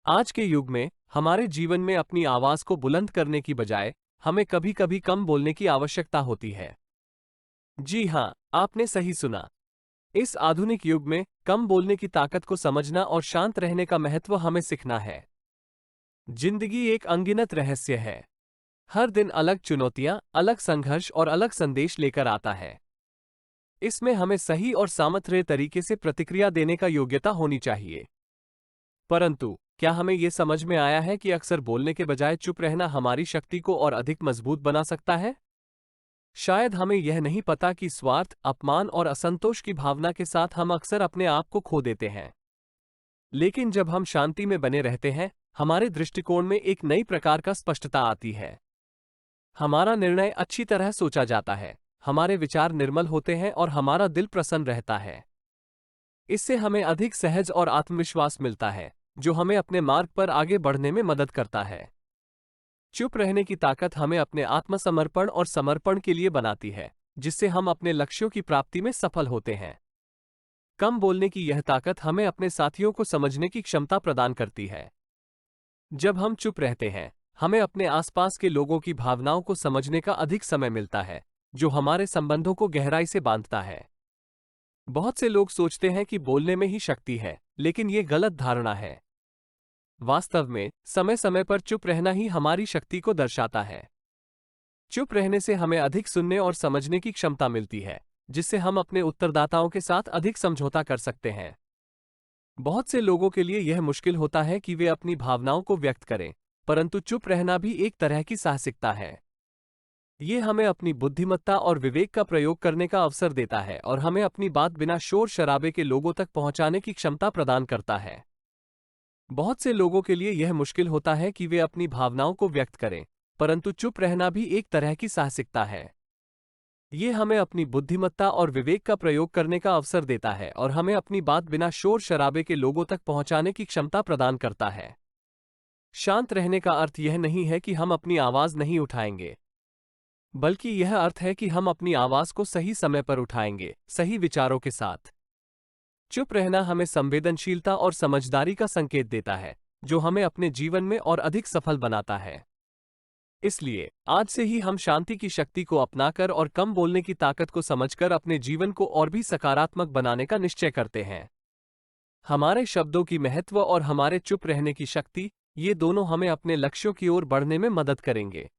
आज के युग में हमारे जीवन में अपनी आवाज को बुलंद करने की बजाय हमें कभी-कभी कम बोलने की आवश्यकता होती है। जी हां, आपने सही सुना। इस आधुनिक युग में कम बोलने की ताकत को समझना और शांत रहने का महत्व हमें सीखना है। जिंदगी एक अनगिनत रहस्य है। हर दिन अलग चुनौतियां, अलग संघर्ष और अलग संदेश लेकर आता है। इसमें हमें सही और सामर्थ्य तरीके से प्रतिक्रिया देने का योग्यता होनी चाहिए। परंतु क्या हमें यह समझ में आया है कि अक्सर बोलने के बजाय चुप रहना हमारी शक्ति को और अधिक मजबूत बना सकता है? शायद हमें यह नहीं पता कि स्वार्थ, अपमान और असंतोष की भावना के साथ हम अक्सर अपने आप को खो देते हैं। लेकिन जब हम शांति में बने रहते हैं, हमारे दृष्टिकोण में एक नई प्रकार का स्पष्टता आती है। हमारा निर्णय अच्छी तरह सोचा जाता है, हमारे विचार निर्मल होते हैं और हमारा दिल प्रसन्न रहता है। इससे हमें अधिक सहज और आत्मविश्वास मिलता है, जो हमें अपने मार्ग पर आगे बढ़ने में मदद करता है। चुप रहने की ताकत हमें अपने आत्मसमर्पण और समर्पण के लिए बनाती है, जिससे हम अपने लक्ष्यों की प्राप्ति में सफल होते हैं। कम बोलने की यह ताकत हमें अपने साथियों को समझने की क्षमता प्रदान करती है। जब हम चुप रहते हैं, हमें अपने आसपास के लोगों की भावनाओं को समझने का अधिक समय मिलता है, जो हमारे संबंधों को गहराई से बांधता है। बहुत से लोग सोचते हैं कि बोलने में ही शक्ति है, लेकिन ये गलत धारणा है। वास्तव में समय समय पर चुप रहना ही हमारी शक्ति को दर्शाता है। चुप रहने से हमें अधिक सुनने और समझने की क्षमता मिलती है, जिससे हम अपने उत्तरदाताओं के साथ अधिक समझौता कर सकते हैं। बहुत से लोगों के लिए यह मुश्किल होता है कि वे अपनी भावनाओं को व्यक्त करें, परंतु चुप रहना भी एक तरह की साहसिकता है। ये हमें अपनी बुद्धिमत्ता और विवेक का प्रयोग करने का अवसर देता है और हमें अपनी बात बिना शोर शराबे के लोगों तक पहुंचाने की क्षमता प्रदान करता है। बहुत से लोगों के लिए यह मुश्किल होता है कि वे अपनी भावनाओं को व्यक्त करें, परंतु चुप रहना भी एक तरह की साहसिकता है। ये हमें अपनी बुद्धिमत्ता और विवेक का प्रयोग करने का अवसर देता है और हमें अपनी बात बिना शोर शराबे के लोगों तक पहुंचाने की क्षमता प्रदान करता है। शांत रहने का अर्थ यह नहीं है कि हम अपनी आवाज नहीं उठाएंगे, बल्कि यह अर्थ है कि हम अपनी आवाज को सही समय पर उठाएंगे, सही विचारों के साथ। चुप रहना हमें संवेदनशीलता और समझदारी का संकेत देता है, जो हमें अपने जीवन में और अधिक सफल बनाता है। इसलिए आज से ही हम शांति की शक्ति को अपनाकर और कम बोलने की ताकत को समझकर अपने जीवन को और भी सकारात्मक बनाने का निश्चय करते हैं। हमारे शब्दों की महत्व और हमारे चुप रहने की शक्ति, ये दोनों हमें अपने लक्ष्यों की ओर बढ़ने में मदद करेंगे।